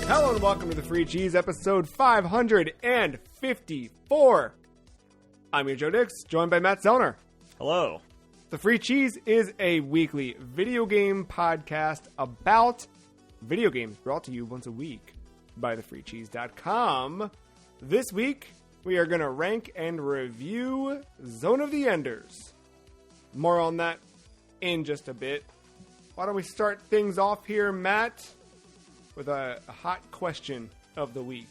Hello and welcome to the Free Cheese, episode 554. I'm your Joe Dix, joined by Matt Zellner. Hello. The Free Cheese is a weekly video game podcast about video games brought to you once a week by thefreecheese.com. This week, we are going to rank and review Zone of the Enders. More on that in just a bit. Why don't we start things off here, Matt, with a hot question of the week.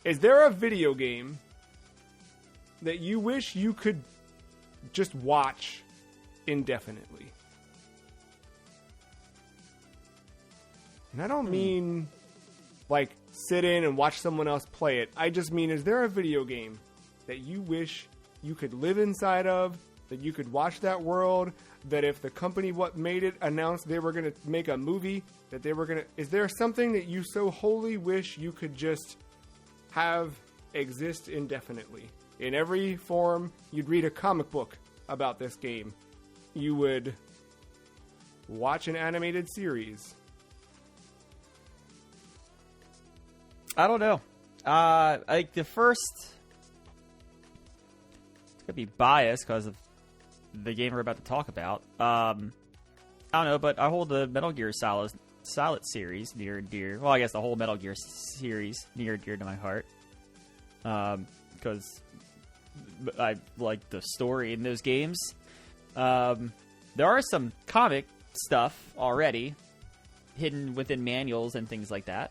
Is there a video game that you wish you could just watch indefinitely? And I don't mean like sit in and watch someone else play it. I just mean, is there a video game that you wish you could live inside of, that you could watch that world, that if the company what made it announced they were going to make a movie, that they were going to... Is there something that you so wholly wish you could just have exist indefinitely? In every form, you'd read a comic book about this game. You would watch an animated series. I don't know. Like the first... It's going to be biased because of the game we're about to talk about. I don't know, but I hold the Metal Gear Solid series near and dear. Well, I guess the whole Metal Gear series near and dear to my heart. Because I like the story in those games. There are some comic stuff already hidden within manuals and things like that.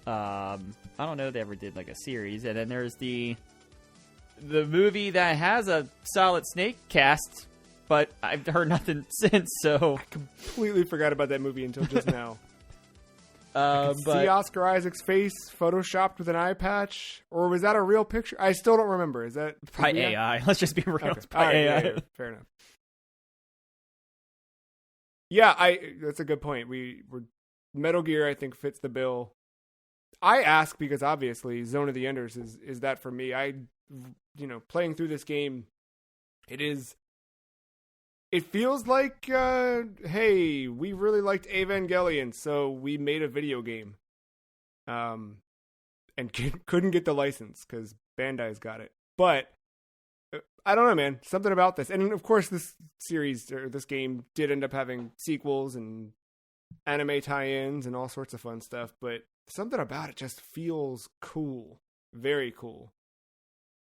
I don't know if they ever did like a series. And then there's the movie that has a Solid Snake cast, but I've heard nothing since, so... I completely forgot about that movie until just now. But see Oscar Isaac's face photoshopped with an eye patch? Or was that a real picture? I still don't remember. Is that... Probably AI. Let's just be real. Okay. It's probably AI. Yeah, fair enough. Yeah, that's a good point. We're Metal Gear, I think, fits the bill. I ask because, obviously, Zone of the Enders is that for me. Playing through this game, it feels like, hey, we really liked Evangelion, so we made a video game. And couldn't get the license because Bandai's got it. But, I don't know, man. Something about this. And, of course, this series, or this game, did end up having sequels and anime tie-ins and all sorts of fun stuff. But something about it just feels cool. Very cool.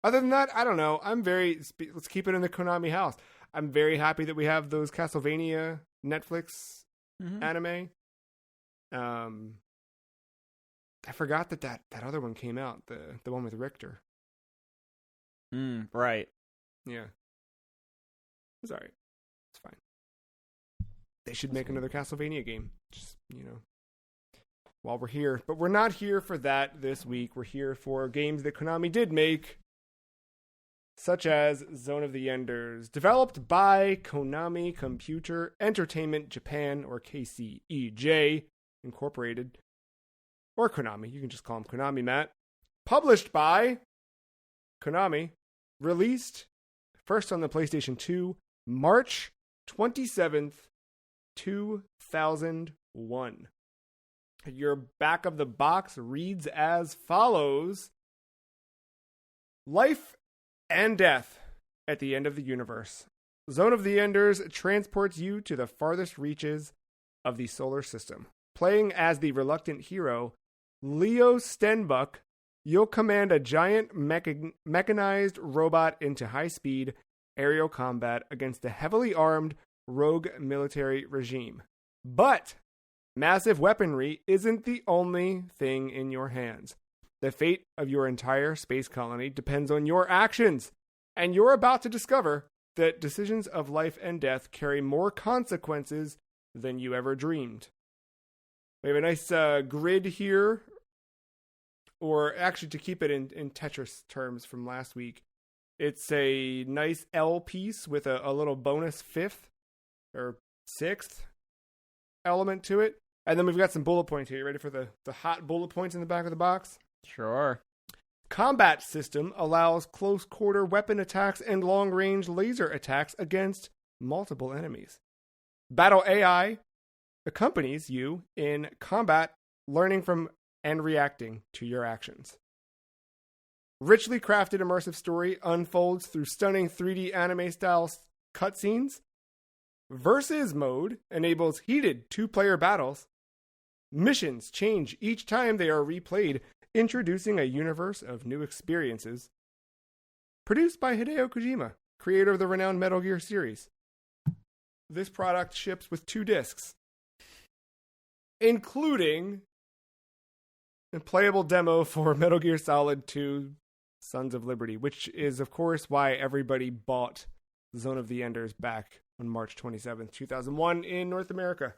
Other than that, I don't know. Let's keep it in the Konami house. I'm very happy that we have those Castlevania Netflix anime. I forgot that other one came out, the one with Richter. Right. Yeah. It's alright. It's fine. They should make another Castlevania game. Just, while we're here. But we're not here for that this week. We're here for games that Konami did make, such as Zone of the Enders, developed by Konami Computer Entertainment Japan, or KCEJ Incorporated, or Konami. You can just call them Konami, Matt. Published by Konami. Released first on the PlayStation 2, March 27th, 2001. Your back of the box reads as follows: Life and death at the end of the universe. Zone of the Enders transports you to the farthest reaches of the solar system. Playing as the reluctant hero, Leo Stenbuck, you'll command a giant mechanized robot into high-speed aerial combat against a heavily armed rogue military regime. But massive weaponry isn't the only thing in your hands. The fate of your entire space colony depends on your actions, and you're about to discover that decisions of life and death carry more consequences than you ever dreamed. We have a nice grid here, or actually to keep it in Tetris terms from last week, it's a nice L piece with a little bonus fifth or sixth element to it. And then we've got some bullet points here. You ready for the hot bullet points in the back of the box? Sure. Combat system allows close quarter weapon attacks and long range laser attacks against multiple enemies. Battle AI accompanies you in combat learning from and reacting to your actions. Richly crafted immersive story unfolds through stunning 3D anime-style cutscenes. Versus mode enables heated two-player battles. Missions change each time they are replayed, introducing a universe of new experiences. Produced by Hideo Kojima, creator of the renowned Metal Gear series. This product ships with 2 discs, including a playable demo for Metal Gear Solid 2 Sons of Liberty, which is, of course, why everybody bought Zone of the Enders back on March 27th, 2001 in North America.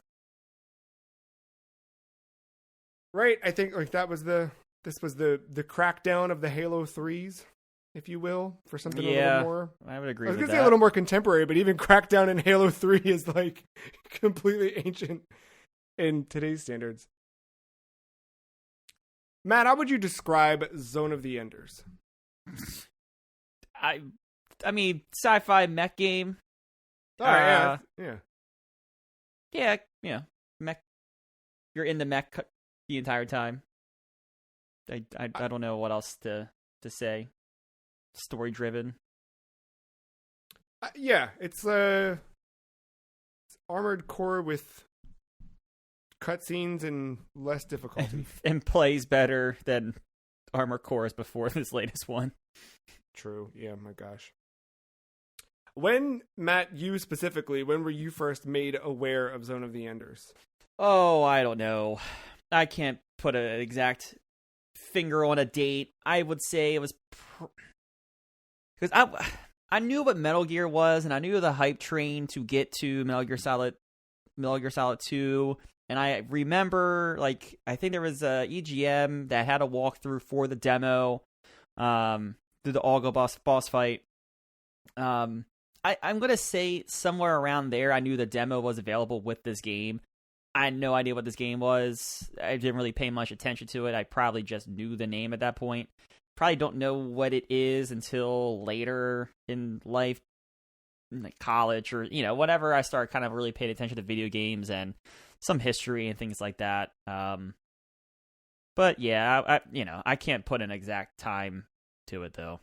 Right, I think like this was the crackdown of the Halo 3s, if you will, for something a little more. I would agree I was with gonna that. say a little more contemporary, but even Crackdown in Halo 3 is like completely ancient in today's standards. Matt, how would you describe Zone of the Enders? I mean, sci-fi mech game. Oh, yeah. Yeah, mech. You're in the mech the entire time. I don't know what else to say. Story driven. Yeah, it's Armored Core with cutscenes and less difficulty. And plays better than Armored Cores before this latest one. True. Yeah, my gosh. When, Matt, you specifically, when were you first made aware of Zone of the Enders? Oh, I don't know. I can't put an exact finger on a date. I would say it was because I knew what Metal Gear was, and I knew the hype train to get to Metal Gear Solid 2. And I remember, like, I think there was a EGM that had a walkthrough for the demo, through the Olga boss fight. I'm gonna say somewhere around there, I knew the demo was available with this game. I had no idea what this game was. I didn't really pay much attention to it. I probably just knew the name at that point. Probably don't know what it is until later in life, in like college or, whatever. I started kind of really paying attention to video games and some history and things like that. But yeah, I can't put an exact time to it though.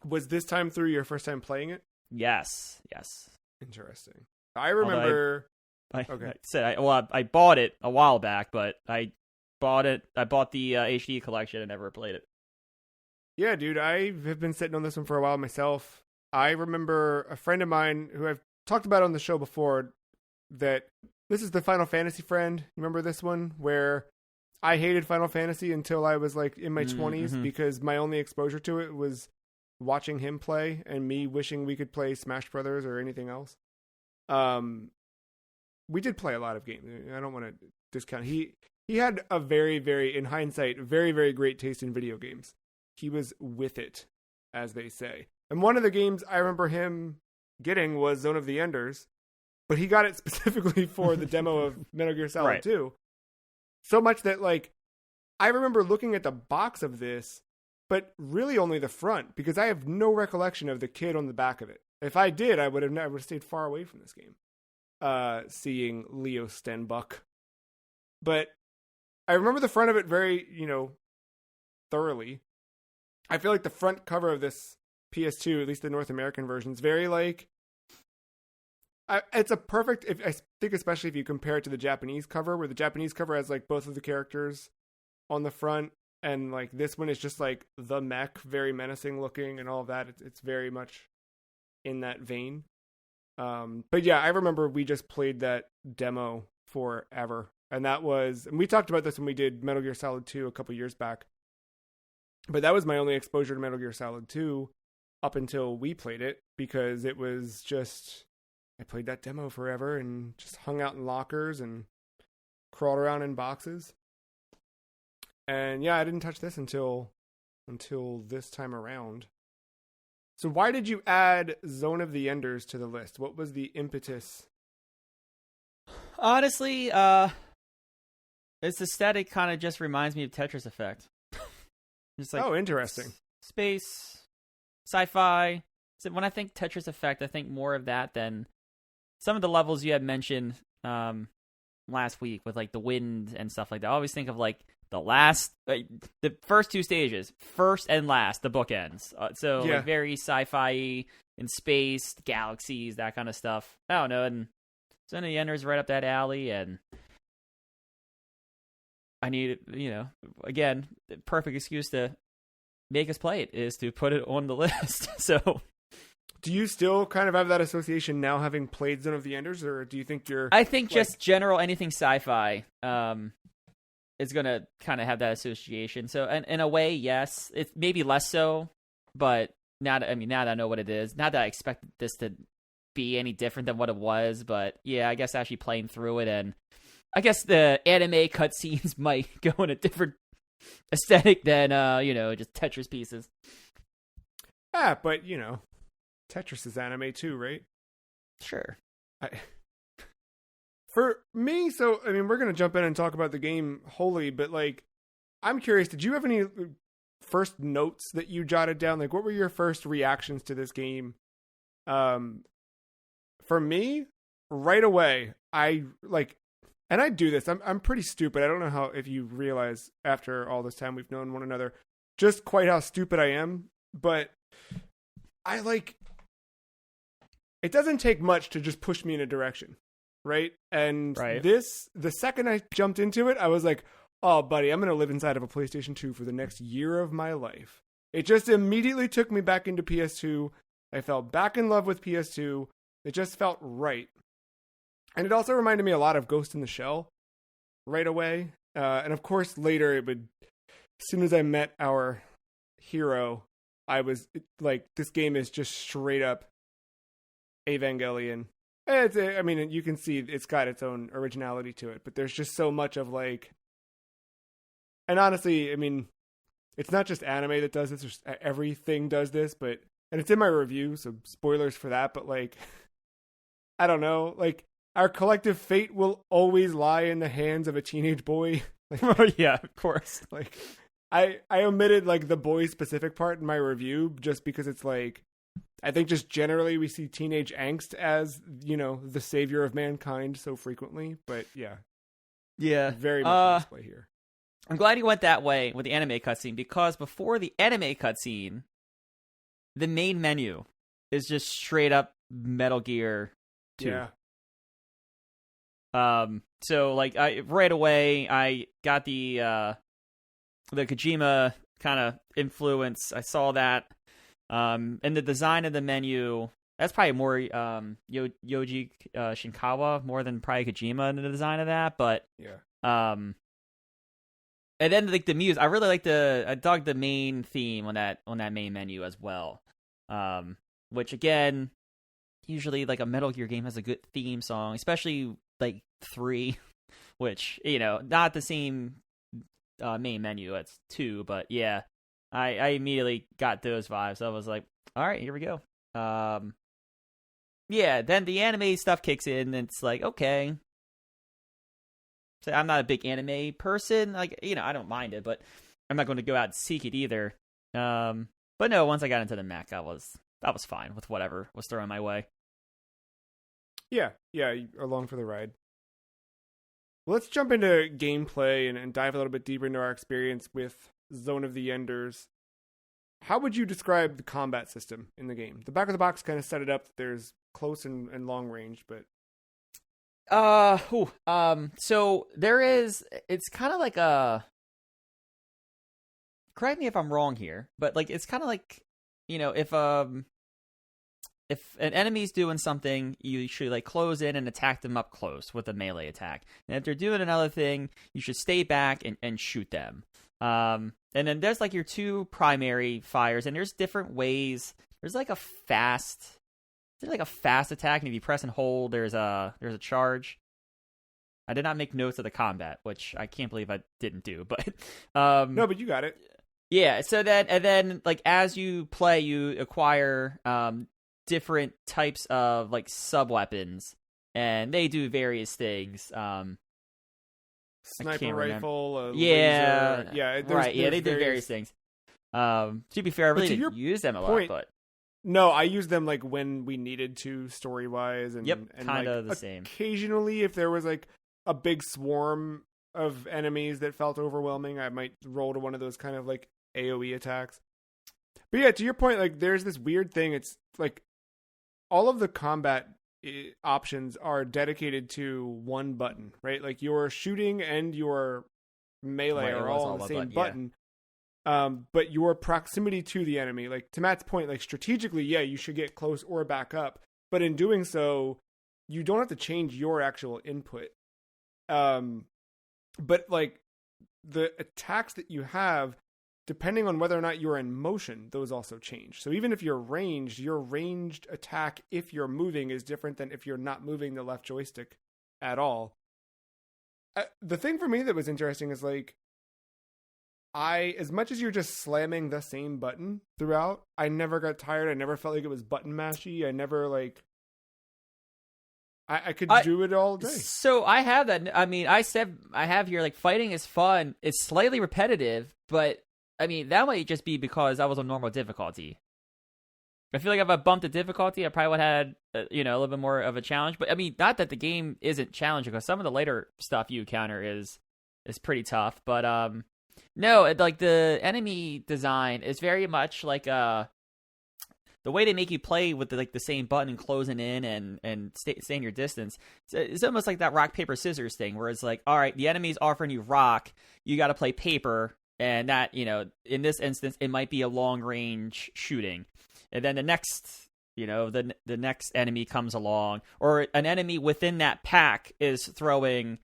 Was this time through your first time playing it? Yes. Interesting. I remember. I bought it a while back, but I bought the HD collection and never played it. Yeah, dude, I have been sitting on this one for a while myself. I remember a friend of mine who I've talked about on the show before, that this is the Final Fantasy friend. Remember this one where I hated Final Fantasy until I was like in my 20s because my only exposure to it was watching him play and me wishing we could play Smash Brothers or anything else. We did play a lot of games. I don't want to discount. He had a very, very, in hindsight, very, very great taste in video games. He was with it, as they say. And one of the games I remember him getting was Zone of the Enders, but he got it specifically for the demo of Metal Gear Solid 2. So much that, like, I remember looking at the box of this, but really only the front, because I have no recollection of the kid on the back of it. If I did, I would have never stayed far away from this game. Seeing Leo Stenbuck. But I remember the front of it very, thoroughly. I feel like the front cover of this PS2, at least the North American version, is very like... it's a perfect... I think especially if you compare it to the Japanese cover, where the Japanese cover has like both of the characters on the front, and like this one is just like the mech, very menacing looking and all of that. It's very much in that vein. But yeah, I remember we just played that demo forever. And we talked about this when we did Metal Gear Solid 2 a couple years back. But that was my only exposure to Metal Gear Solid 2 up until we played it, because it was just, I played that demo forever and just hung out in lockers and crawled around in boxes. And yeah, I didn't touch this until this time around. So why did you add Zone of the Enders to the list? What was the impetus? Honestly, its aesthetic kind of just reminds me of Tetris Effect. Just like, oh, interesting. Space, sci-fi. So when I think Tetris Effect, I think more of that than some of the levels you had mentioned. last week with like the wind and stuff like that. I always think of like the first two stages, first and last, the bookends. Like very sci-fi in space, galaxies, that kind of stuff. I don't know. And Zone of the Enders right up that alley, and I need, again, the perfect excuse to make us play it is to put it on the list. So, do you still kind of have that association now, having played Zone of the Enders, or do you think you're? I think just general anything sci-fi is gonna kind of have that association. So, in a way, yes, it's maybe less so, but now that I know what it is, not that I expected this to be any different than what it was, but yeah, I guess actually playing through it, and I guess the anime cutscenes might go in a different aesthetic than just Tetris pieces. But Tetris is anime too, right? Sure. For me, so I mean, we're gonna jump in and talk about the game wholly, but like, I'm curious. Did you have any first notes that you jotted down? Like, what were your first reactions to this game? For me, right away, and I do this. I'm pretty stupid. I don't know if you realize after all this time we've known one another, just quite how stupid I am. But it doesn't take much to just push me in a direction, right? And the second I jumped into it, I was like, oh, buddy, I'm going to live inside of a PlayStation 2 for the next year of my life. It just immediately took me back into PS2. I fell back in love with PS2. It just felt right. And it also reminded me a lot of Ghost in the Shell right away. And of course, later, as soon as I met our hero, I was like, this game is just straight up Evangelion. You can see it's got its own originality to it, but there's just so much of like, and honestly, I mean, it's not just anime that does this, everything does this, and it's in my review, so spoilers for that, but like, I don't know, like, our collective fate will always lie in the hands of a teenage boy. Like, yeah, of course. Like, I omitted like the boy specific part in my review just because it's like, I think just generally we see teenage angst as, the savior of mankind so frequently. But yeah, very much on display here. I'm glad you went that way with the anime cutscene, because before the anime cutscene, the main menu is just straight up Metal Gear 2. Yeah. So like right away I got the Kojima kind of influence. I saw that. And the design of the menu, that's probably more Yoji Shinkawa more than probably Kojima in the design of that, but yeah. And then like the music, I dug the main theme on that main menu as well. Which again, usually like a Metal Gear game has a good theme song, especially like 3, which, not the same main menu, it's 2, but yeah, I immediately got those vibes. I was like, all right, here we go. Yeah, then the anime stuff kicks in, and it's like, okay. So I'm not a big anime person, like, I don't mind it, but I'm not going to go out and seek it either. But no, once I got into the mech, I was fine with whatever was thrown my way. Yeah, along for the ride. Let's jump into gameplay and dive a little bit deeper into our experience with Zone of the Enders. How would you describe the combat system in the game? The back of the box kind of set it up that there's close and long range, but so there is, it's kind of like correct me if I'm wrong here, but like it's kind of like, if an enemy's doing something, you should like close in and attack them up close with a melee attack. And if they're doing another thing, you should stay back and shoot them. And then there's like your two primary fires, and there's different ways. There's like a fast attack, and if you press and hold, there's a charge. I did not make notes of the combat, which I can't believe I didn't do, but no, but you got it. Yeah. So then like as you play, you acquire different types of like sub weapons, and they do various things. Sniper rifle, laser. Yeah, right. Yeah, they do various things. To be fair, I really didn't use them a lot, but no, I used them like when we needed to, story wise, and kind of like, the same. Occasionally, if there was like a big swarm of enemies that felt overwhelming, I might roll to one of those kind of like AoE attacks. But yeah, to your point, like there's this weird thing. It's like all of the combat options are dedicated to one button, right? Like your shooting and your melee are all on the same button. Yeah. But your proximity to the enemy, like to Matt's point, like strategically, yeah, you should get close or back up. But in doing so, you don't have to change your actual input. But like the attacks that you have, depending on whether or not you're in motion, those also change. So even if you're ranged, your ranged attack, if you're moving, is different than if you're not moving the left joystick at all. The thing for me that was interesting is like, as much as you're just slamming the same button throughout, I never got tired. I never felt like it was button mashy. I never like, I could do it all day. So I have that. I mean, I have here, like, fighting is fun. It's slightly repetitive, but I mean, that might just be because I was on normal difficulty. I feel like if I bumped the difficulty, I probably would have had, a little bit more of a challenge. But I mean, not that the game isn't challenging, because some of the later stuff you encounter is pretty tough. But no, like the enemy design is very much like the way they make you play with the same button closing in and staying your distance. It's almost like that rock paper scissors thing, where it's like, all right, the enemy's offering you rock, you got to play paper, and that, in this instance, it might be a long range shooting. And then the next, the next enemy comes along, or an enemy within that pack is throwing,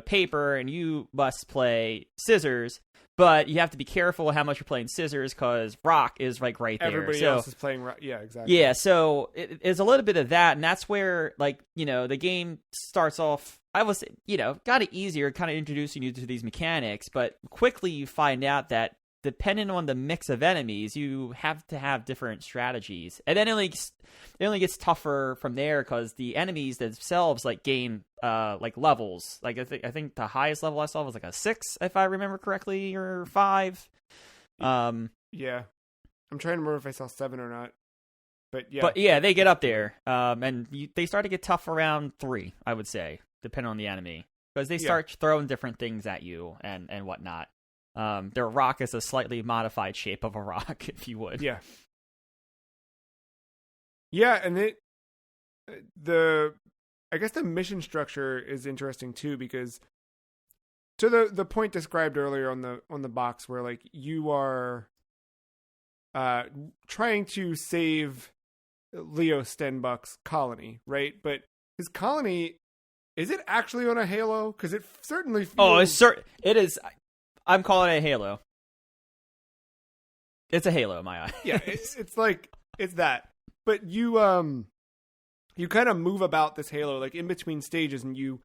paper, and you must play scissors. But you have to be careful how much you're playing scissors, because rock is like right there. Everybody else is playing rock. Yeah, exactly. Yeah, so it's a little bit of that, and that's where, like, the game starts off, I was, got it easier, kind of introducing you to these mechanics, but quickly you find out that depending on the mix of enemies, you have to have different strategies. And then it only gets tougher from there, because the enemies themselves gain like levels. Like I think the highest level I saw was like a 6, if I remember correctly, or 5. Yeah. I'm trying to remember if I saw 7 or not. But yeah. But yeah, they get up there. And they start to get tough around 3, I would say, depending on the enemy. Because they start throwing different things at you and whatnot. Their rock is a slightly modified shape of a rock, if you would. Yeah. Yeah, and I guess the mission structure is interesting too, because to the point described earlier on the box, where like you are trying to save Leo Stenbuck's colony, right? But his colony, is it actually on a halo? Because it certainly feels... it is. I'm calling it a halo. It's a halo in my eye. Yeah, it's like, it's that. But you kind of move about this halo, like in between stages, and you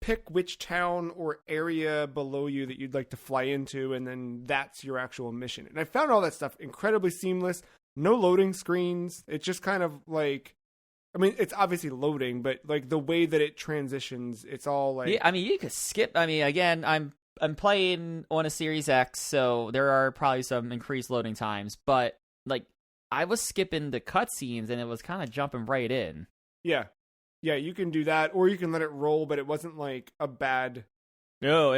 pick which town or area below you that you'd like to fly into, and then that's your actual mission. And I found all that stuff incredibly seamless. No loading screens. It's just kind of like, I mean, it's obviously loading, but like the way that it transitions, it's all like... Yeah, I mean, you could skip. I mean, again, I'm playing on a Series X, so there are probably some increased loading times, but like I was skipping the cutscenes and it was kind of jumping right in. Yeah, you can do that, or you can let it roll, but it wasn't like a bad... No,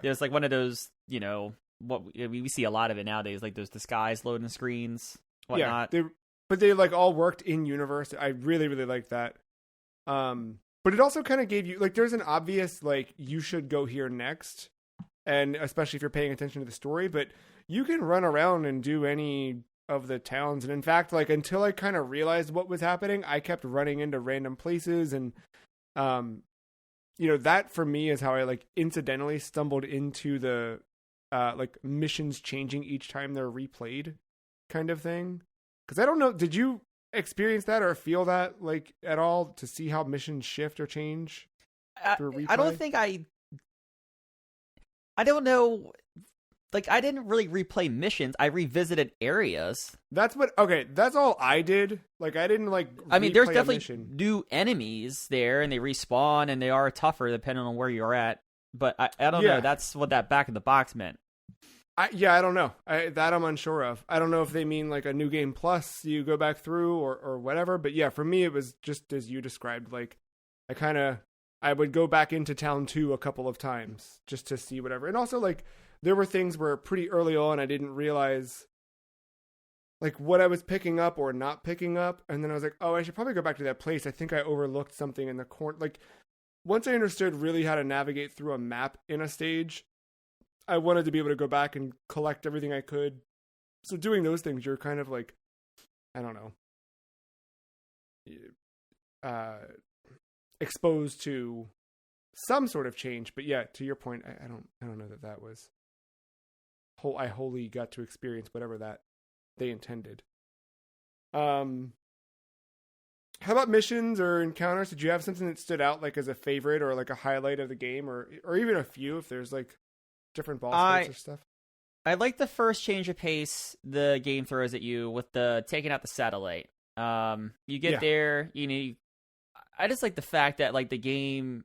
there's like one of those, what we see a lot of it nowadays, like those disguised loading screens, whatnot. Yeah, but they like all worked in universe. I really, really like that. But it also kind of gave you, like, there's an obvious, like, you should go here next, and especially if you're paying attention to the story, but you can run around and do any of the towns. And in fact, like, until I kind of realized what was happening, I kept running into random places. And, that for me is how I, like, incidentally stumbled into the, like, missions changing each time they're replayed kind of thing. Because I don't know, did you experience that or feel that, like, at all, to see how missions shift or change through replay? I don't think I don't know. Like, I didn't really replay missions. I revisited areas. That's all I did. Like, I didn't, like, I mean, there's definitely new enemies there, and they respawn, and they are tougher depending on where you're at. But I don't know. That's what that back of the box meant. I don't know. I'm unsure of. I don't know if they mean like a new game plus you go back through or whatever. But yeah, for me, it was just as you described. Like, I kind of I would go back into town 2 a couple of times just to see whatever. And also, like, there were things where pretty early on I didn't realize, like, what I was picking up or not picking up. And then I was like, oh, I should probably go back to that place. I think I overlooked something in the corner. Like, once I understood really how to navigate through a map in a stage, I wanted to be able to go back and collect everything I could. So doing those things, you're kind of like, I don't know, exposed to some sort of change. But yeah, to your point, I don't know that was I wholly got to experience whatever that they intended. How about missions or encounters? Did you have something that stood out, like, as a favorite or like a highlight of the game, or even a few if there's like different boss fights or stuff? I like the first change of pace the game throws at you with the taking out the satellite. You get there, I just like the fact that, like, the game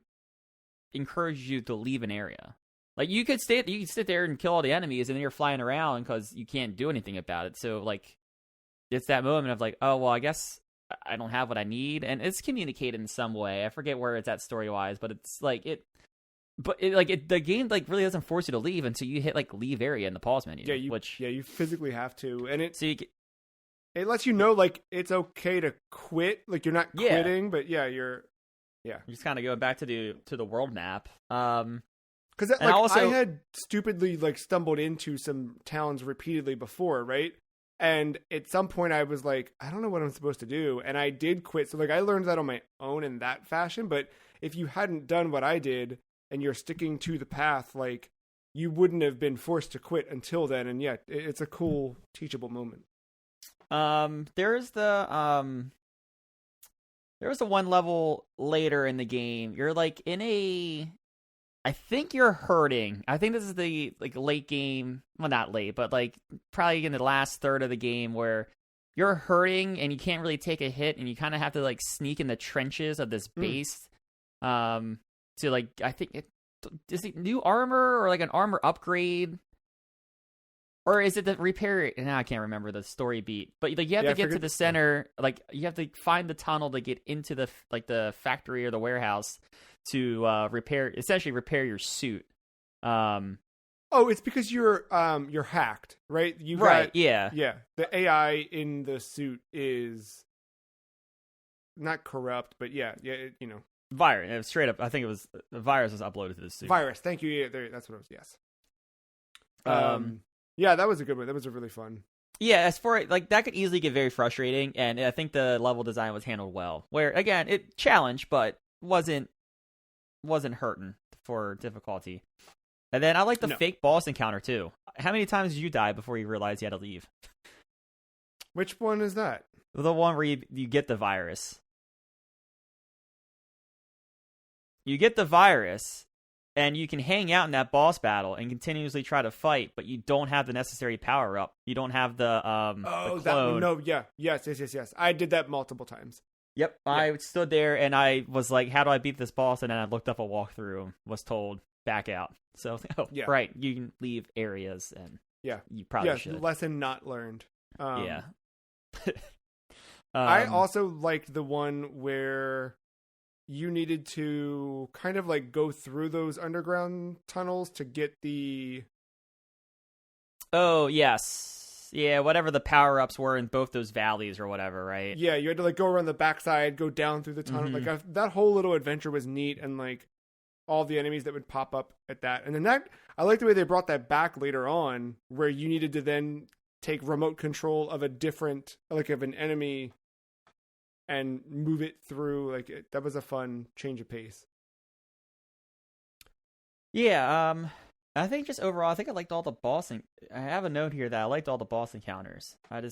encourages you to leave an area. Like, you could sit there and kill all the enemies, and then you're flying around because you can't do anything about it. So, like, it's that moment of, like, oh, well, I guess I don't have what I need. And it's communicated in some way. I forget where it's at story-wise, but it's, like, the game, like, really doesn't force you to leave until you hit, like, leave area in the pause menu. Yeah, you physically have to. And it lets you know, like, it's okay to quit. Like, you're not quitting, but you're just kind of going back to the world map. Because I had stupidly, like, stumbled into some towns repeatedly before, right? And at some point I was like, I don't know what I'm supposed to do. And I did quit. So, like, I learned that on my own in that fashion. But if you hadn't done what I did and you're sticking to the path, like, you wouldn't have been forced to quit until then. And yeah, it's a cool, teachable moment. There's the one level later in the game. You're, like, I think you're hurting. I think this is the, like, late game. Well, not late, but, like, probably in the last third of the game where you're hurting and you can't really take a hit, and you kind of have to, like, sneak in the trenches of this base. To, like, I think is it new armor or, like, an armor upgrade, or is it the repair? Now I can't remember the story beat, but, like, you have to get to the center. Like, you have to find the tunnel to get into the factory or the warehouse to essentially repair your suit. It's because you're hacked, right? Yeah. The AI in the suit is not corrupt, but virus. Straight up, I think it was the virus was uploaded to the suit. Virus, thank you. Yeah, that's what it was. Yes. Yeah, that was a good one. That was a really fun. Yeah, as for, like, that could easily get very frustrating, and I think the level design was handled well. Where, again, it challenged, but wasn't hurting for difficulty. And then I like the fake boss encounter too. How many times did you die before you realized you had to leave? Which one is that? The one where you get the virus. You get the virus, and you can hang out in that boss battle and continuously try to fight, but you don't have the necessary power up. You don't have the the clone. That one. No, yeah. Yes. I did that multiple times. Yep, I stood there and I was like, how do I beat this boss? And then I looked up a walkthrough and was told, back out. So, right, you can leave areas, and you probably should. Lesson not learned. Yeah. I also liked the one where you needed to kind of, like, go through those underground tunnels to get the... Oh, yes. Yeah, whatever the power-ups were in both those valleys or whatever, right? Yeah, you had to, like, go around the backside, go down through the tunnel. Mm-hmm. Like, that whole little adventure was neat, and, like, all the enemies that would pop up at that. And then I like the way they brought that back later on, where you needed to then take remote control of of an enemy and move it through. Like, that was a fun change of pace. Yeah, I think just overall, I think I liked all the boss. I have a note here that I liked all the boss encounters. I'm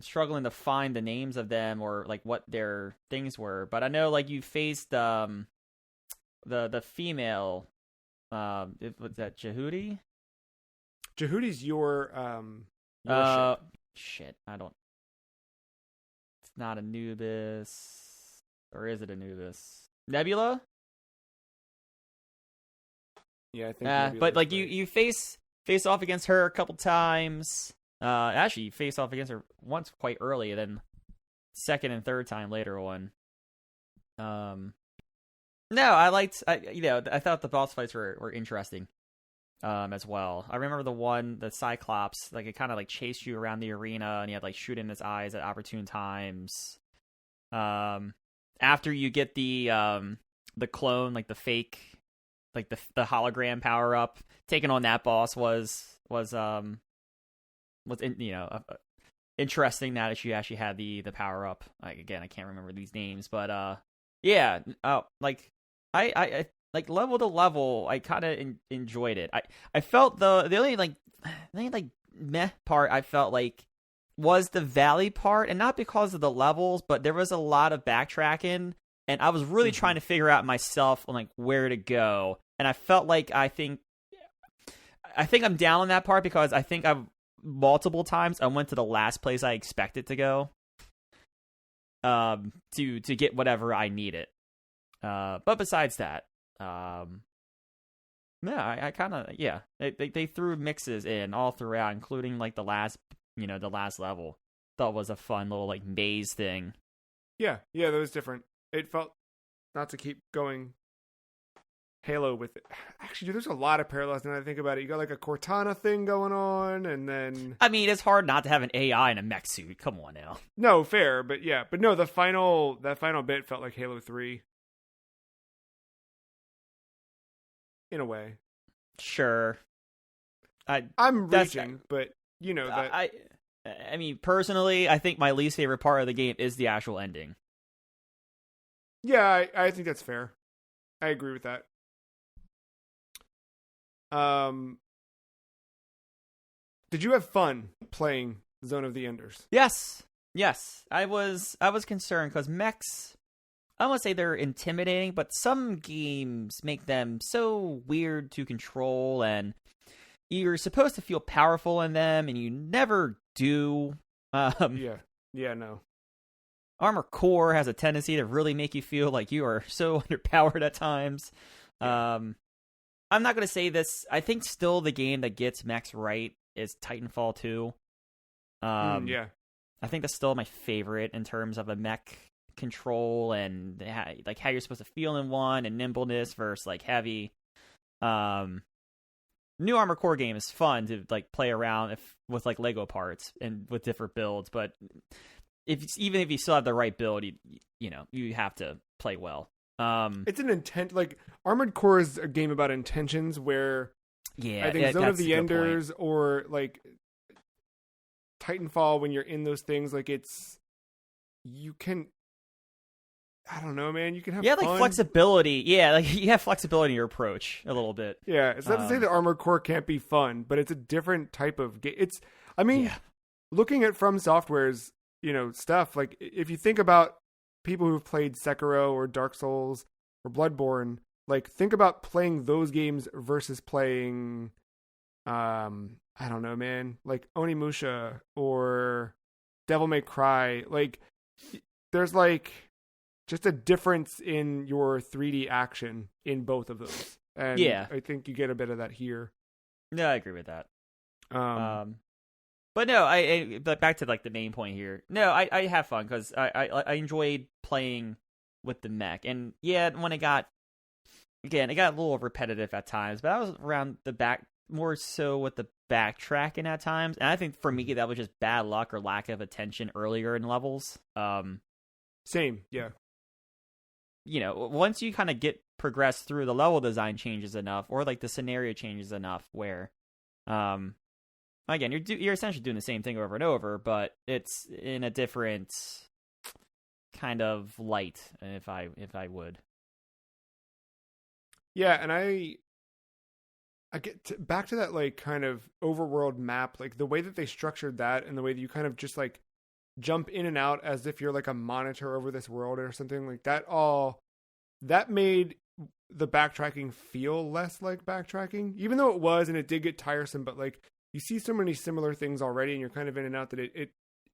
struggling to find the names of them or, like, what their things were. But I know, like, you faced the female. Was that Jehuty? Jehuty's your shit. I don't. It's not Anubis, or is it Anubis? Nebula. Yeah, I think. But, like, you face off against her a couple times. Actually, you face off against her once quite early, and then second and third time later on. No, I thought the boss fights were interesting, as well. I remember the Cyclops, like it kind of like chased you around the arena, and you had like shoot in his eyes at opportune times. After you get the clone, like the fake, like the hologram power up, taking on that boss was interesting. Now that you actually had the power up. Like again, I can't remember these names, but yeah, like I like level to level, I kind of enjoyed it. I felt the only like meh part I felt like was the valley part, and not because of the levels, but there was a lot of backtracking, and I was really trying to figure out myself on like where to go, and I felt like I think I'm down on that part because I think I've multiple times I went to the last place I expected to go, to get whatever I needed. But besides that, yeah, I kind of, yeah, they threw mixes in all throughout, including like the last level. Thought was a fun little like maze thing. Yeah, that was different. It felt, not to keep going Halo with it. Actually, dude, there's a lot of parallels now that I think about it. You got like a Cortana thing going on, and then I mean, it's hard not to have an AI in a mech suit. Come on now. No, fair, but yeah, but no, that final bit felt like Halo 3 in a way. Sure. I'm reaching, but you know that I mean, personally, I think my least favorite part of the game is the actual ending. Yeah, I think that's fair. I agree with that. Did you have fun playing Zone of the Enders? Yes. I was concerned because mechs, I don't want to say they're intimidating, but some games make them so weird to control, and you're supposed to feel powerful in them, and you never do. No. Armored Core has a tendency to really make you feel like you are so underpowered at times. I'm not going to say this. I think still the game that gets mechs right is Titanfall 2. I think that's still my favorite in terms of a mech control and like how you're supposed to feel in one, and nimbleness versus like heavy. New Armored Core game is fun to like play around with like Lego parts and with different builds, but even if you still have the right build, you have to play well. It's an intent, like Armored Core is a game about intentions, where I think Zone of the Enders or like Titanfall, when you're in those things, like you can, I don't know, man, you can have like flexibility. Yeah, like you have flexibility in your approach a little bit. Yeah, it's not to say that Armored Core can't be fun, but it's a different type of game. Looking at From Software's stuff, like if you think about people who've played Sekiro or Dark Souls or Bloodborne, like think about playing those games versus playing I don't know, man, like Onimusha or Devil May Cry. Like there's like just a difference in your 3D action in both of those, and I think you get a bit of that here. Yeah, I agree with that. But no, but back to like the main point here. No, I have fun because I enjoyed playing with the mech, and when it got a little repetitive at times, but I was around the back more so with the backtracking at times, and I think for me that was just bad luck or lack of attention earlier in levels. Same, yeah. Once you kind of progress through, the level design changes enough, or like the scenario changes enough where, again, you're essentially doing the same thing over and over, but it's in a different kind of light, if I would. Yeah, and I get back to that like kind of overworld map, like the way that they structured that, and the way that you kind of just like jump in and out as if you're like a monitor over this world or something like that. That made the backtracking feel less like backtracking, even though it was, and it did get tiresome, but like you see so many similar things already, and you're kind of in and out, that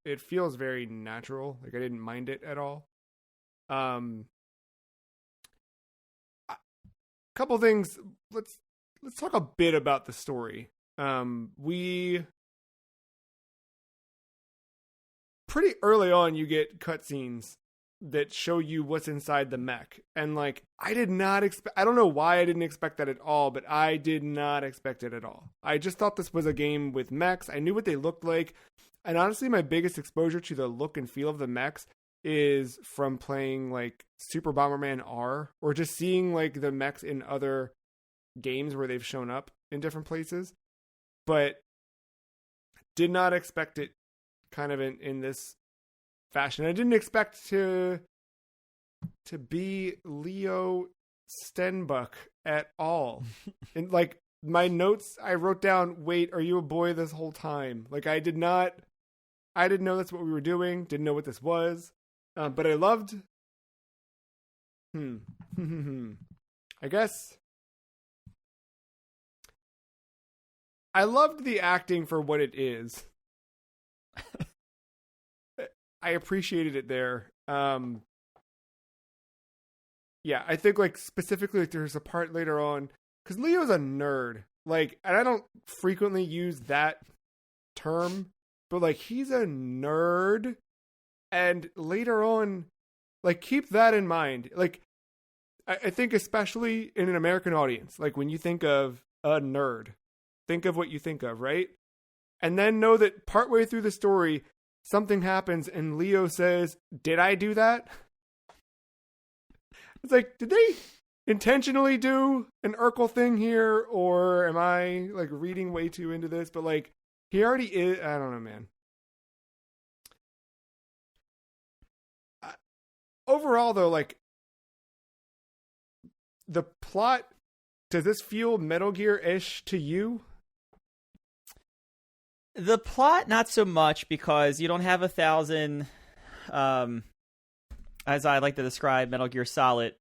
it feels very natural. Like I didn't mind it at all. Couple things. Let's talk a bit about the story. We pretty early on you get cutscenes that show you what's inside the mech. And like, I did not expect, I don't know why I didn't expect that at all, but I did not expect it at all. I just thought this was a game with mechs. I knew what they looked like. And honestly, my biggest exposure to the look and feel of the mechs is from playing like Super Bomberman R, or just seeing like the mechs in other games where they've shown up in different places. But did not expect it kind of in this fashion. I didn't expect to be Leo Stenbuck at all. And like my notes, I wrote down, wait, are you a boy this whole time? Like I didn't know that's what we were doing. Didn't know what this was. But I loved, I guess I loved the acting for what it is. I appreciated it there. Yeah, I think like specifically like, there's a part later on, because Leo's a nerd. Like, and I don't frequently use that term, but like he's a nerd. And later on, like keep that in mind. Like, I think especially in an American audience, like when you think of a nerd, think of what you think of, right? And then know that partway through the story, something happens and Leo says, "Did I do that?" It's like, did they intentionally do an Urkel thing here? Or am I like reading way too into this? But like, he already is. I don't know, man. Overall, though, like, the plot, does this feel Metal Gear-ish to you? The plot, not so much, because you don't have 1,000, as I like to describe Metal Gear Solid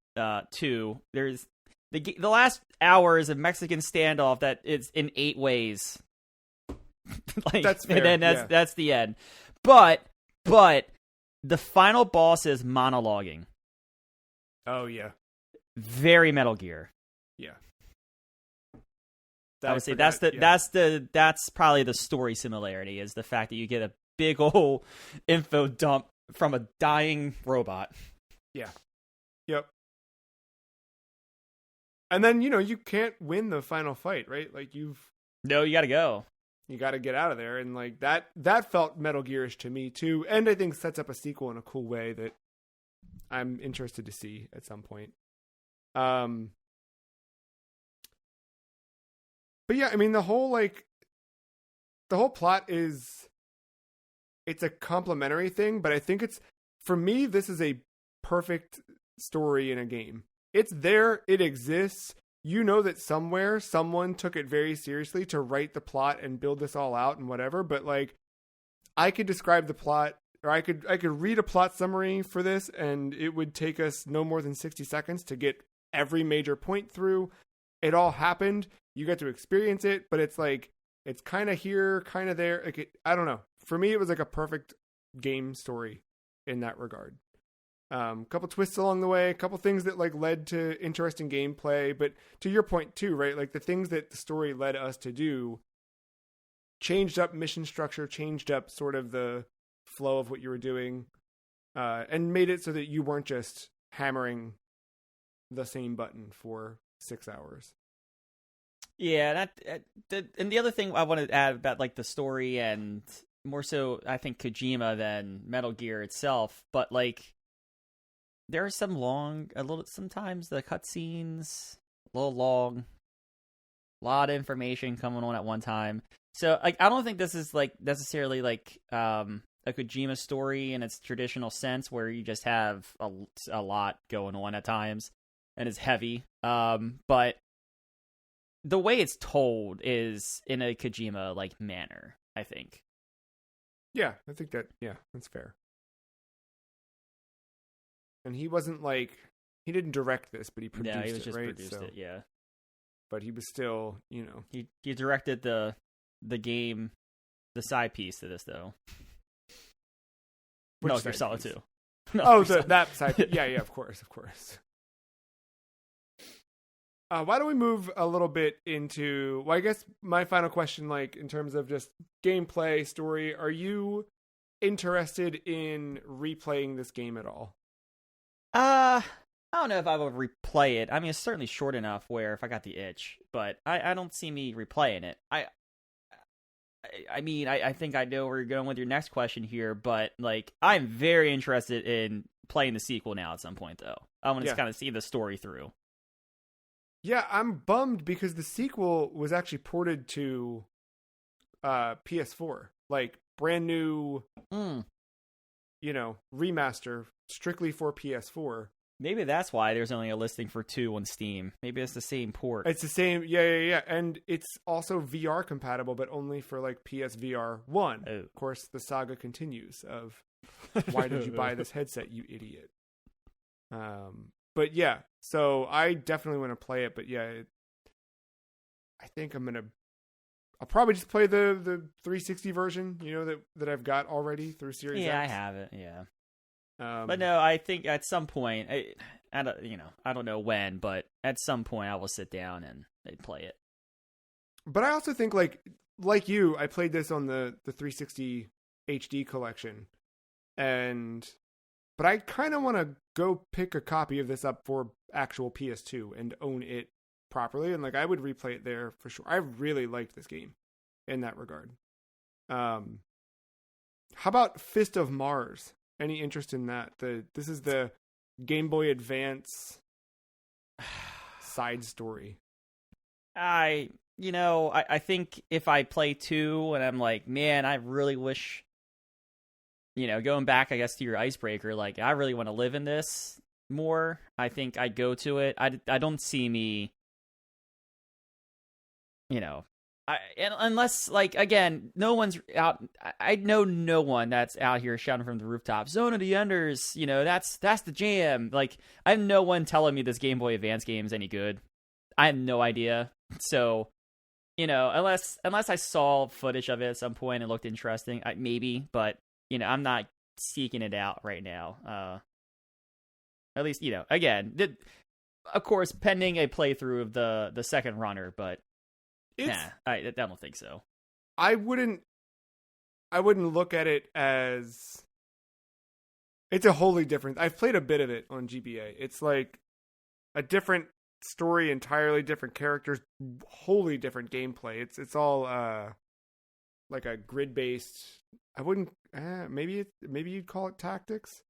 2. There's the last hour is a Mexican standoff that is in 8 ways. Like, that's fair. And then that's the end. But the final boss is monologuing. Oh yeah, very Metal Gear. Yeah, I would say that's probably the story similarity, is the fact that you get a big old info dump from a dying robot. Yeah. Yep. And then, you can't win the final fight, right? Like you gotta go. You gotta get out of there. And like that felt Metal Gear-ish to me too. And I think sets up a sequel in a cool way that I'm interested to see at some point. But yeah, I mean, the whole plot it's a complementary thing, but I think for me, this is a perfect story in a game. It's there. It exists. You know that somewhere someone took it very seriously to write the plot and build this all out and whatever. But like, I could describe the plot, or I could read a plot summary for this, and it would take us no more than 60 seconds to get every major point through. It all happened. You get to experience it, but it's like, it's kind of here, kind of there. Like I don't know. For me, it was like a perfect game story in that regard. Couple twists along the way, a couple things that like led to interesting gameplay, but to your point too, right? Like the things that the story led us to do changed up mission structure, changed up sort of the flow of what you were doing, and made it so that you weren't just hammering the same button for 6 hours. Yeah, and the other thing I wanted to add about like the story, and more so I think Kojima than Metal Gear itself, but like there are sometimes the cutscenes a little long, a lot of information coming on at one time. So like I don't think this is like necessarily like a Kojima story in its traditional sense, where you just have a lot going on at times and it's heavy. But the way it's told is in a Kojima like manner, I think. Yeah, I think that's fair. And he wasn't like, he didn't direct this, but he produced it, right? Yeah, he just produced it, yeah. But he was still, He directed the game, the side piece to this, though. Metal Gear Solid 2. That side piece. Yeah, of course. Why don't we move a little bit into, well, I guess my final question, like in terms of just gameplay, story, are you interested in replaying this game at all? I don't know if I would replay it. I mean, it's certainly short enough where if I got the itch, but I don't see me replaying it. I mean, I think I know where you're going with your next question here, but like, I'm very interested in playing the sequel now at some point, though. I want to kind of see the story through. Yeah, I'm bummed because the sequel was actually ported to PS4, like brand new, remaster strictly for PS4. Maybe that's why there's only a listing for 2 on Steam. Maybe it's the same port. It's the same, yeah. And it's also VR compatible, but only for like PSVR 1. Oh. Of course, the saga continues of why did you buy this headset, you idiot? But yeah, so I definitely want to play it, but yeah, I think I'll probably just play the 360 version, that I've got already through Series X. Yeah, I have it, yeah. But no, I think at some point, I don't know when, but at some point I will sit down and play it. But I also think like you, I played this on the 360 HD collection, but I kind of want to go pick a copy of this up for actual PS2 and own it properly, and like I would replay it there for sure. I really liked this game in that regard. How about Fist of Mars? Any interest in that? This is the Game Boy Advance side story. I think if I play 2 and I'm like, man, I really wish, going back, I guess, to your icebreaker, like, I really want to live in this more, I think I'd go to it. I don't see me, unless, like, again, no one's out. I know no one that's out here shouting from the rooftop, Zone of the Enders, that's the jam. Like, I have no one telling me this Game Boy Advance game is any good. I have no idea. So, unless I saw footage of it at some point and it looked interesting, maybe, but, I'm not seeking it out right now. At least, again, of course, pending a playthrough of the second runner, but I don't think so. I wouldn't look at it as it's a wholly different. I've played a bit of it on GBA. It's like a different story, entirely different characters, wholly different gameplay. It's all like a grid based. I wouldn't maybe you'd call it tactics,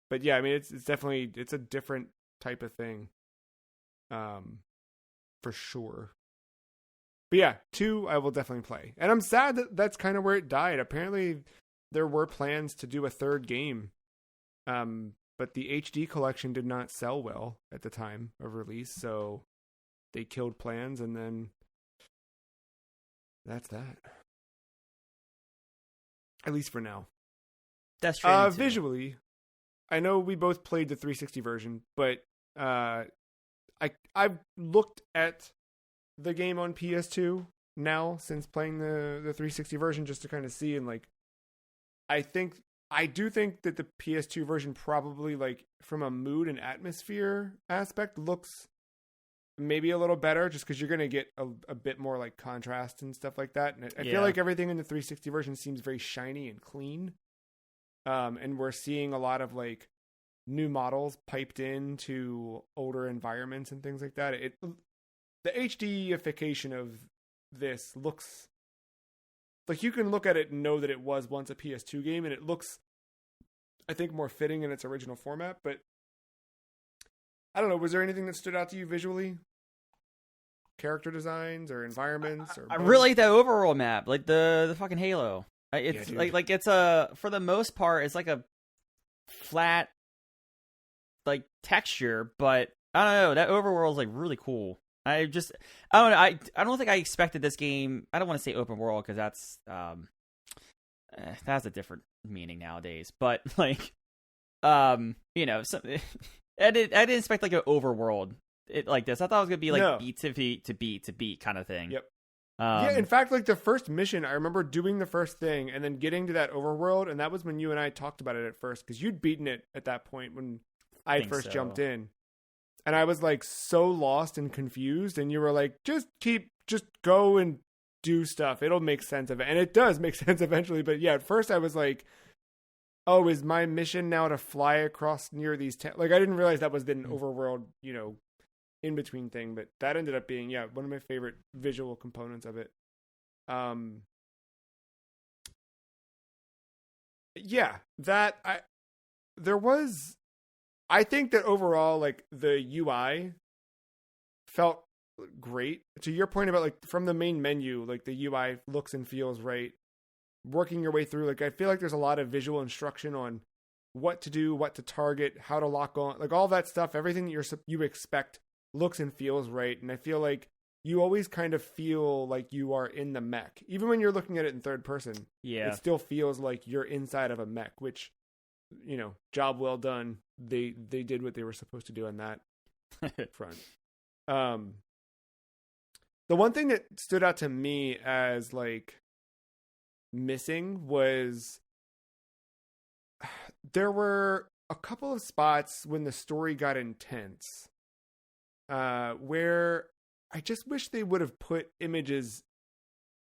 but yeah, I mean it's definitely a different type of thing, for sure. But yeah, 2 I will definitely play. And I'm sad that that's kind of where it died. Apparently there were plans to do a third game. But the HD collection did not sell well at the time of release, so they killed plans, and then that's that. At least for now. That's true. Visually, I know we both played the 360 version, but I've looked at the game on PS2 now since playing the 360 version just to kind of see, and like I do think that the PS2 version probably, like, from a mood and atmosphere aspect, looks maybe a little better just because you're going to get a bit more like contrast and stuff like that. And I feel like everything in the 360 version seems very shiny and clean. And we're seeing a lot of like new models piped into older environments and things like that. The HDification of this looks like you can look at it and know that it was once a PS2 game, and it looks, I think, more fitting in its original format. But I don't know, was there anything that stood out to you visually? Character designs or environments? Or I really like the overworld map, like the fucking Halo. It's like it's for the most part, it's like a flat like texture, but I don't know, that overworld is like really cool. I don't know. I don't think I expected this game. I don't want to say open world because that's a different meaning nowadays. But like, I didn't expect like an overworld like this. I thought it was gonna be like beat to beat kind of thing. Yep. Yeah. In fact, like the first mission, I remember doing the first thing and then getting to that overworld, and that was when you and I talked about it at first because you'd beaten it at that point when I first jumped in. And I was like so lost and confused, and you were like, just go and do stuff. It'll make sense of it. And it does make sense eventually. But yeah, at first I was like, oh, is my mission now to fly across near these like I didn't realize that was an overworld, in between thing, but that ended up being one of my favorite visual components of it. I think that overall, like, the UI felt great. To your point about, like, from the main menu, like, the UI looks and feels right. Working your way through, like, I feel like there's a lot of visual instruction on what to do, what to target, how to lock on, like, all that stuff. Everything that you expect looks and feels right. And I feel like you always kind of feel like you are in the mech. Even when you're looking at it in third person, it still feels like you're inside of a mech, which, job well done. They did what they were supposed to do on that front. The one thing that stood out to me as, like, missing was there were a couple of spots when the story got intense, where I just wish they would have put images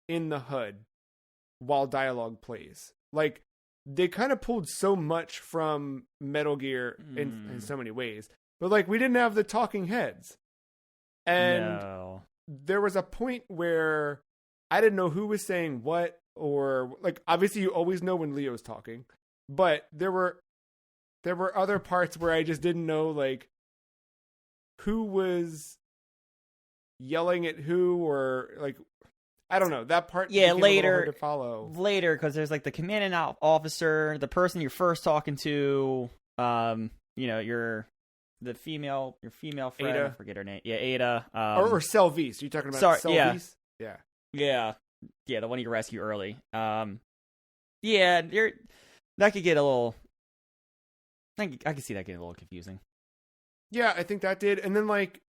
in the HUD while dialogue plays. Like, they kind of pulled so much from Metal Gear in so many ways, but, like, we didn't have the talking heads. And there was a point where I didn't know who was saying what, or, like, obviously you always know when Leo's talking, but there were other parts where I just didn't know, like, who was yelling at who, or, like, I don't know. That part became a little hard to follow. Later, because there's, like, the commanding officer, the person you're first talking to, your female friend. Ada. I forget her name. Yeah, Ada. Or Selvis. You're talking about Selvis? Yeah. Yeah, the one you rescue early. That could get a little... I can see that getting a little confusing. Yeah, I think that did. And then, like,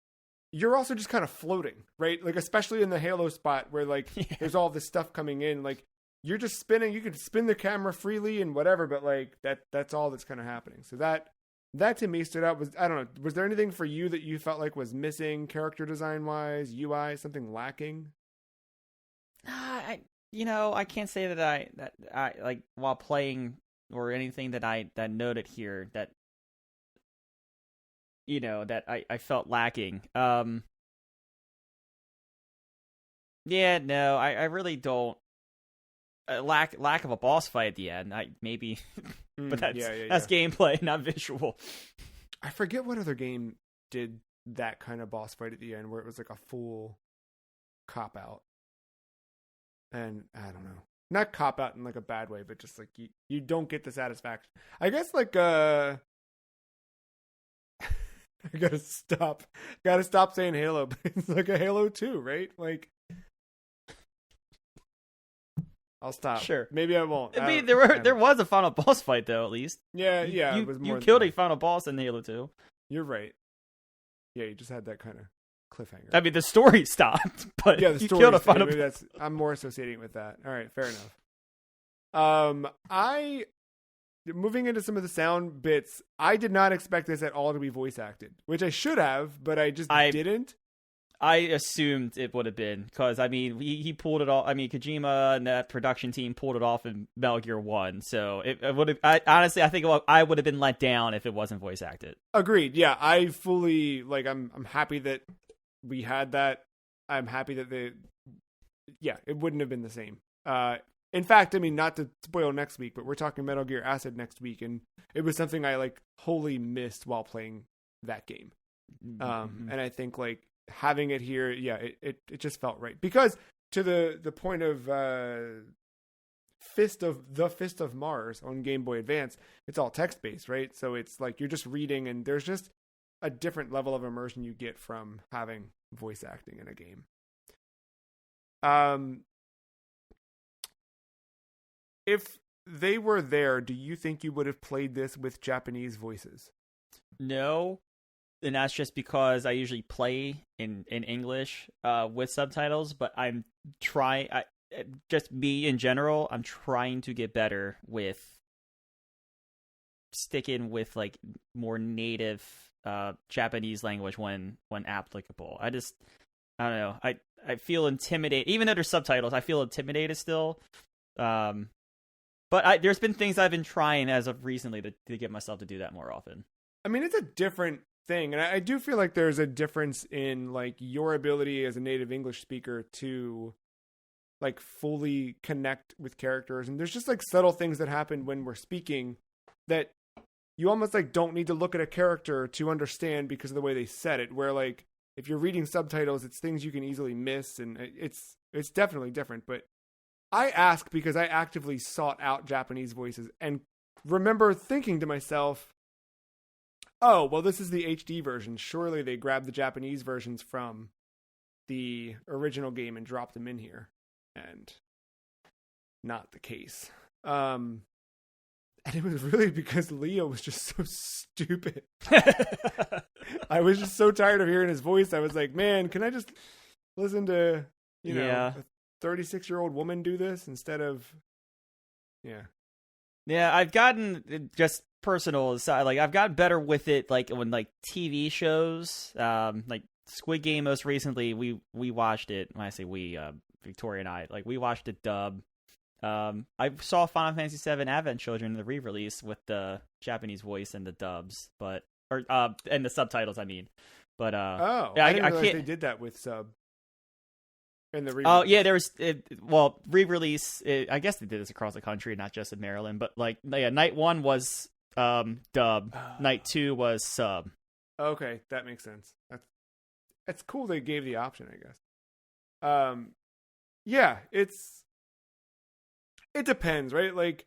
you're also just kind of floating, right? Like, especially in the Halo spot where, like, there's all this stuff coming in. Like, you're just spinning. You can spin the camera freely and whatever, but, like, that's all that's kind of happening. So that to me stood out. I don't know, was there anything for you that you felt like was missing character design-wise, UI, something lacking? I can't say that I like, while playing, or anything that I noted here that I felt lacking. I really don't. Lack of a boss fight at the end. But that's gameplay, not visual. I forget what other game did that kind of boss fight at the end where it was like a full cop out. And I don't know, not cop out in, like, a bad way, but just, like, you don't get the satisfaction. I guess, like, I gotta stop saying Halo, but it's like a Halo 2, right? Like, I'll stop. Sure. Maybe I won't. I mean, there was a final boss fight, though, at least. Yeah. You, it was more you killed a final boss in Halo 2. You're right. Yeah, you just had that kind of cliffhanger. I mean, the story stopped, but yeah, the you story killed a final boss. I'm more associating with that. All right, fair enough. Moving into some of the sound bits, I did not expect this at all to be voice acted, which I should have, but I didn't. I assumed it would have been, because, I mean, he pulled it off. I mean, Kojima and that production team pulled it off in Metal Gear 1, so it would have... honestly, I think I would have been let down if it wasn't voice acted. Agreed, yeah. I fully... Like, I'm happy that we had that. I'm happy that it wouldn't have been the same. In fact, I mean, not to spoil next week, but we're talking Metal Gear Acid next week, and it was something I, like, wholly missed while playing that game. And I think, like, having it here, it just felt right. Because to the point of Fist of Mars on Game Boy Advance, it's all text-based, right? So it's like you're just reading, and there's just a different level of immersion you get from having voice acting in a game. If they were there, do you think you would have played this with Japanese voices? No. And that's just because I usually play in English with subtitles, but I'm trying... just me in general, I'm trying to get better with sticking with, like, more native Japanese language when applicable. I don't know. I feel intimidated. Even though there's subtitles, I feel intimidated still. But there's been things I've been trying as of recently to get myself to do that more often. I mean, it's a different thing, and I do feel like there's a difference in like your ability as a native English speaker to like fully connect with characters, and there's just like subtle things that happen when we're speaking that you almost like don't need to look at a character to understand because of the way they said it, where like if you're reading subtitles, it's things you can easily miss, and it's definitely different. But I ask because I actively sought out Japanese voices and remember thinking to myself, oh, well, this is the HD version. Surely they grabbed the Japanese versions from the original game and dropped them in here. And not the case. And it was really because Leo was just so stupid. I was just so tired of hearing his voice. I was like, man, can I just listen to, a 36-year-old woman do this instead of, Yeah, I've gotten just personal aside, like I've gotten better with it, like when like TV shows, like Squid Game most recently, we watched it. When I say we, Victoria and I, like we watched it dub. I saw Final Fantasy VII Advent Children, the re-release with the Japanese voice and the dubs, and the subtitles. I mean, but I didn't realize they did that with sub. In the re-release. Oh yeah, there was re-release. I guess they did this across the country, not just in Maryland. But like, night 1 was dub, night 2 was sub. Okay, that makes sense. That's cool. They gave the option, I guess. Yeah, it depends, right? Like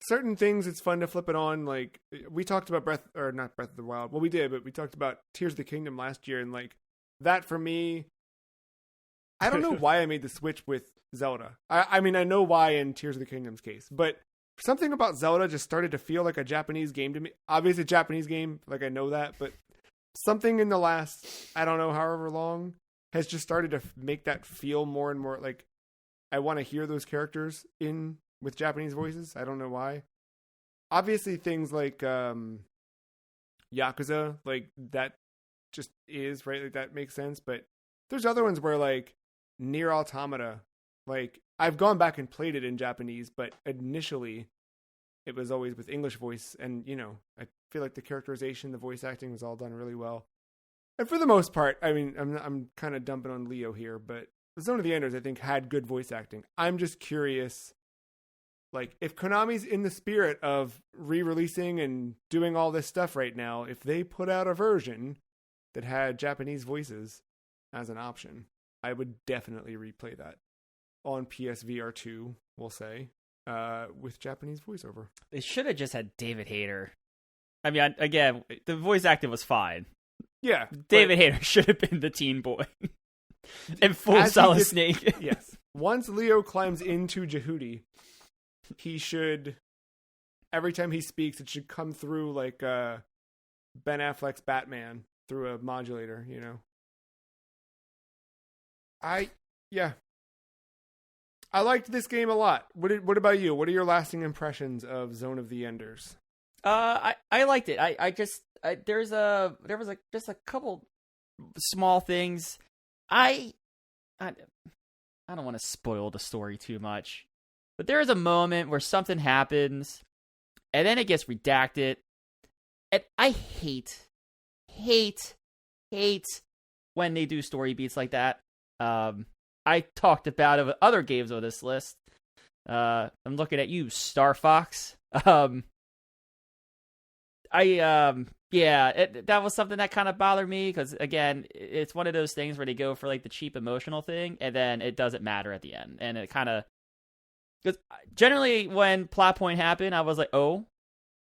certain things, it's fun to flip it on. Like we talked about not Breath of the Wild. Well, we did, but we talked about Tears of the Kingdom last year, and like that for me, I don't know why I made the switch with Zelda. I mean, I know why in Tears of the Kingdom's case, but something about Zelda just started to feel like a Japanese game to me. Obviously, a Japanese game, like I know that, but something in the last, I don't know, however long, has just started to make that feel more and more like I want to hear those characters with Japanese voices. I don't know why. Obviously, things like Yakuza, like that just is, right? Like that makes sense. But there's other ones where like Nier Automata, like I've gone back and played it in Japanese, but initially it was always with English voice. And, I feel like the characterization, the voice acting was all done really well. And for the most part, I mean, I'm kind of dumping on Leo here, but Zone of the Enders, I think, had good voice acting. I'm just curious, like, if Konami's in the spirit of re-releasing and doing all this stuff right now, if they put out a version that had Japanese voices as an option, I would definitely replay that on PSVR 2, we'll say, with Japanese voiceover. They should have just had David Hayter. I mean, again, the voice acting was fine. Yeah. David Hayter should have been the teen boy. And full Solid Snake. Yes. Once Leo climbs into Jehuty, he should, every time he speaks, it should come through like Ben Affleck's Batman through a modulator, I liked this game a lot. What about you? What are your lasting impressions of Zone of the Enders? I liked it. There was just a couple small things. I don't want to spoil the story too much, but there is a moment where something happens, and then it gets redacted, and I hate when they do story beats like that. I talked about it with other games on this list. I'm looking at you, Star Fox. That was something that kind of bothered me because, again, it's one of those things where they go for like the cheap emotional thing, and then it doesn't matter at the end, and it kind of, because generally when plot point happened, I was like, oh,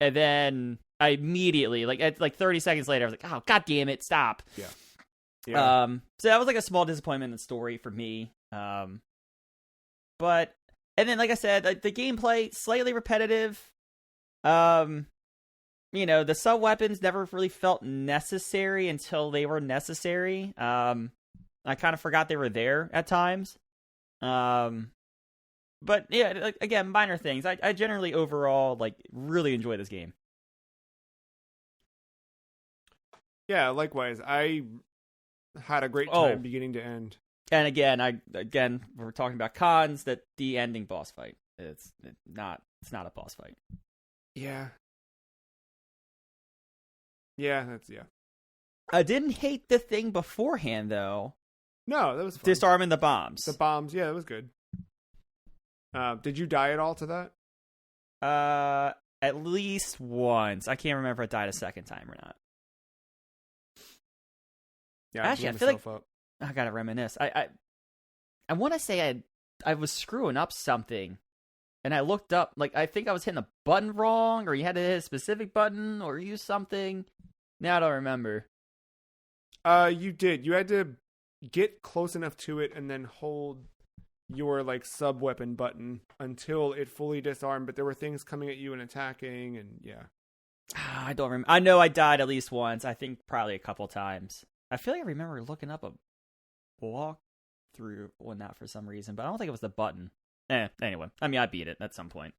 and then I immediately, like 30 seconds later, I was like, oh, god damn it, stop. Yeah. So that was like a small disappointment in the story for me. But and then, like I said, the gameplay slightly repetitive. The sub weapons never really felt necessary until they were necessary. I kind of forgot they were there at times. But yeah, like, again, minor things. I generally overall like really enjoy this game. Yeah, likewise. I had a great time beginning to end. And again, we're talking about cons, that the ending boss fight. It's not a boss fight. Yeah. Yeah, I didn't hate the thing beforehand though. No, that was fun. Disarming the bombs. The bombs, yeah, that was good. Did you die at all to that? At least once. I can't remember if I died a second time or not. Yeah, actually, I feel like I gotta reminisce. I want to say I was screwing up something, and I looked up. Like, I think I was hitting a button wrong, or you had to hit a specific button, or use something. Now I don't remember. You did. You had to get close enough to it, and then hold your like sub weapon button until it fully disarmed. But there were things coming at you and attacking, and yeah. I don't remember. I know I died at least once. I think probably a couple times. I feel like I remember looking up a walkthrough on that for some reason, but I don't think it was the button. Anyway, I mean, I beat it at some point.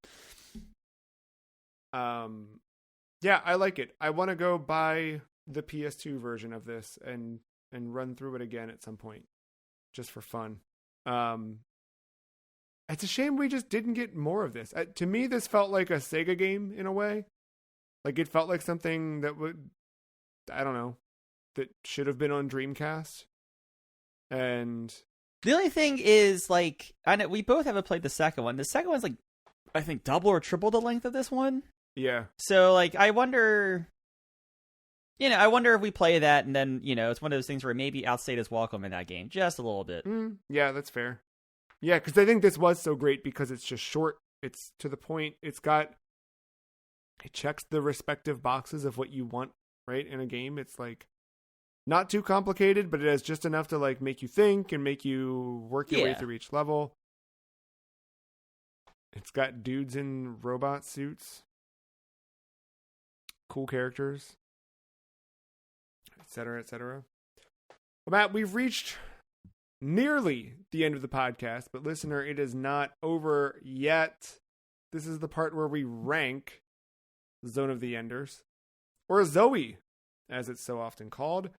Yeah, I like it. I want to go buy the PS2 version of this and run through it again at some point, just for fun. It's a shame we just didn't get more of this. To me, this felt like a Sega game in a way. Like, it felt like something that would, I don't know, that should have been on Dreamcast. And the only thing is, like, I know we both haven't played the second one. The second one's like, I think double or triple the length of this one. Yeah. So, like, I wonder if we play that and then, it's one of those things where maybe outstayed its welcome in that game just a little bit. Yeah, that's fair. Yeah, because I think this was so great because it's just short. It's to the point. It checks the respective boxes of what you want, right, in a game. It's like not too complicated, but it has just enough to like make you think and make you work your way through each level. It's got dudes in robot suits. Cool characters. Etc., etc. Well, Matt, we've reached nearly the end of the podcast, but listener, it is not over yet. This is the part where we rank Zone of the Enders, or Zoe, as it's so often called,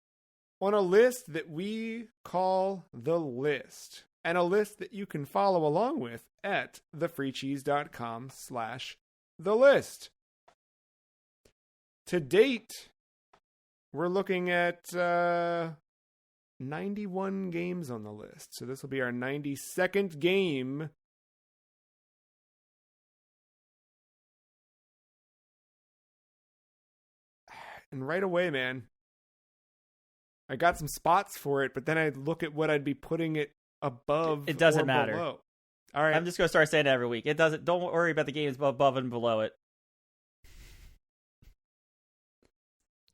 on a list that we call The List, and a list that you can follow along with at thefreecheese.com/thelist. To date, we're looking at 91 games on the list. So this will be our 92nd game. And right away, man, I got some spots for it, but then I look at what I'd be putting it above. It doesn't or matter. Below. All right. I'm just going to start saying it every week. It doesn't. Don't worry about the games above and below it.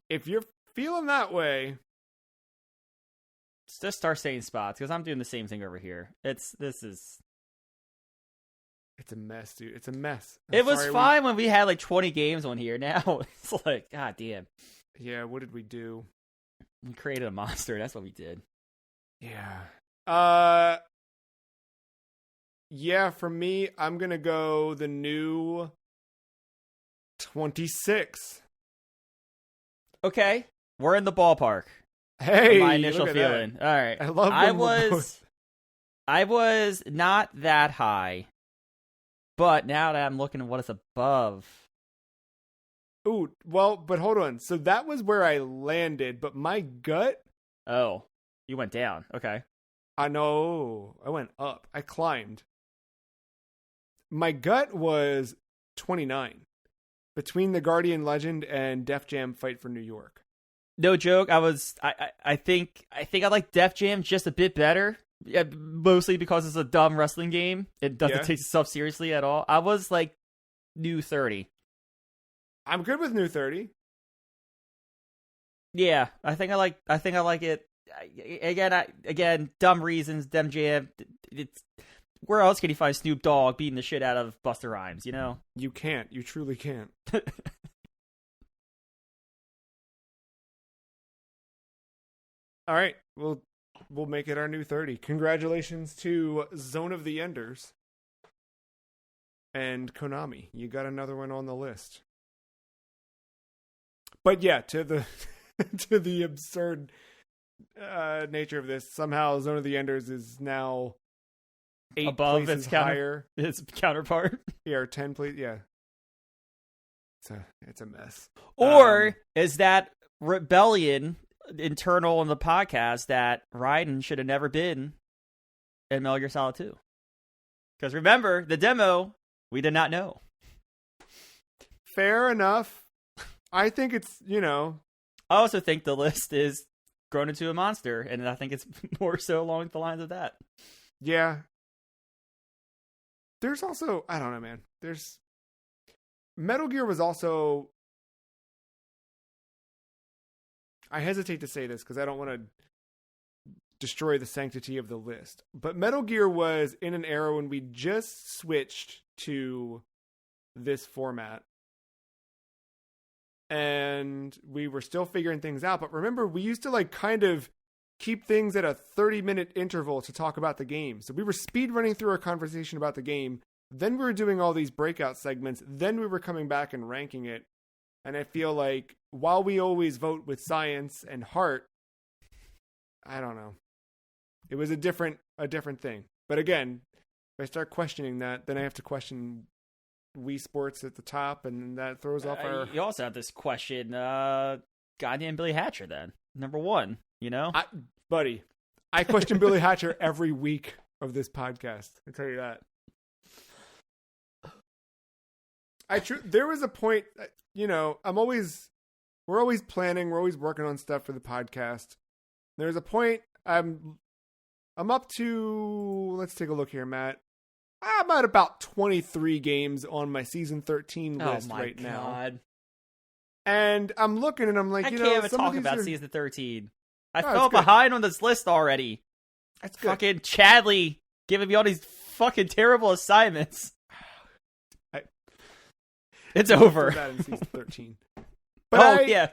If you're feeling that way, just start saying spots, because I'm doing the same thing over here. It's a mess, dude. It's a mess. It was fine when we had like 20 games on here. Now it's like, god damn. Yeah, what did we do? We created a monster. That's what we did. Yeah. Yeah, for me, I'm gonna go the new 26. Okay, we're in the ballpark. Hey, my initial feeling. That. All right, I love. I was not that high, but now that I'm looking at what is above. Ooh, well, but hold on. So that was where I landed, but my gut. Oh, you went down. Okay. I know. I went up. I climbed. My gut was 29. Between the Guardian Legend and Def Jam Fight for New York. No joke. I think I like Def Jam just a bit better. Yeah, mostly because it's a dumb wrestling game. It doesn't take itself seriously at all. I was like new 30. I'm good with new 30. Yeah, I think I like it. Again, dumb reasons. Def Jam. It's where else can you find Snoop Dogg beating the shit out of Busta Rhymes? You know, you can't. You truly can't. All right, we'll make it our new 30. Congratulations to Zone of the Enders and Konami. You got another one on the list. But yeah, to the to the absurd nature of this, somehow Zone of the Enders is now 8 above places its higher. its counterpart. Yeah, or 10 places. Yeah. It's a mess. Or is that rebellion internal in the podcast that Raiden should have never been in Metal Gear Solid 2? Because remember, the demo, we did not know. Fair enough. I think it's, I also think the list is grown into a monster, and I think it's more so along the lines of that. Yeah. There's also, I don't know, man. Metal Gear was also, I hesitate to say this because I don't want to destroy the sanctity of the list, but Metal Gear was in an era when we just switched to this format. And we were still figuring things out. But remember, we used to kind of keep things at a 30-minute interval to talk about the game. So we were speed running through our conversation about the game. Then we were doing all these breakout segments. Then we were coming back and ranking it. And I feel like while we always vote with science and heart, I don't know. It was a different thing. But again, if I start questioning that, then I have to question Wii Sports at the top, and that throws off our... You also have this question, goddamn Billy Hatcher, then. Number one, Buddy, I question Billy Hatcher every week of this podcast. I tell you that. There was a point, we're always planning, we're always working on stuff for the podcast. There's a point I'm up to, let's take a look here, Matt. I'm at about 23 games on my season 13 list right now. And I'm looking and I'm like, I can't even talk about season 13. I Oh, fell behind on this list already. That's good. Fucking Chadley giving me all these fucking terrible assignments. It's over. That in season 13. But yeah.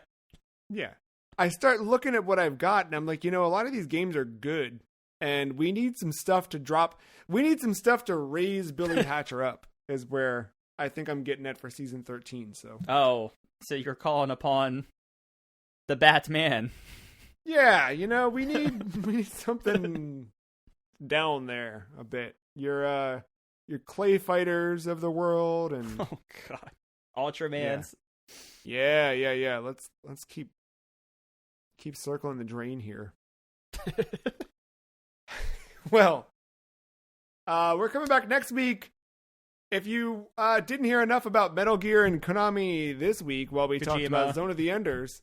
Yeah. I start looking at what I've got and I'm like, a lot of these games are good. And we need some stuff to drop. We need some stuff to raise Billy Hatcher up, is where I think I'm getting at for season 13. So you're calling upon the Batman. Yeah, we need something down there a bit. Your clay fighters of the world and oh god, Ultramans. Yeah. Let's keep circling the drain here. Well, we're coming back next week. If you didn't hear enough about Metal Gear and Konami this week while we talked about Zone of the Enders,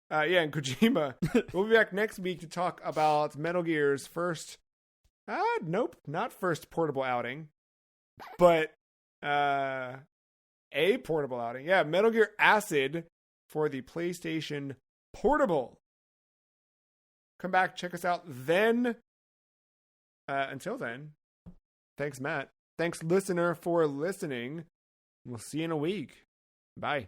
and Kojima, we'll be back next week to talk about Metal Gear's first, not first portable outing, but a portable outing. Yeah, Metal Gear Acid for the PlayStation Portable. Come back, check us out then. Until then, thanks, Matt. Thanks, listener, for listening. We'll see you in a week. Bye.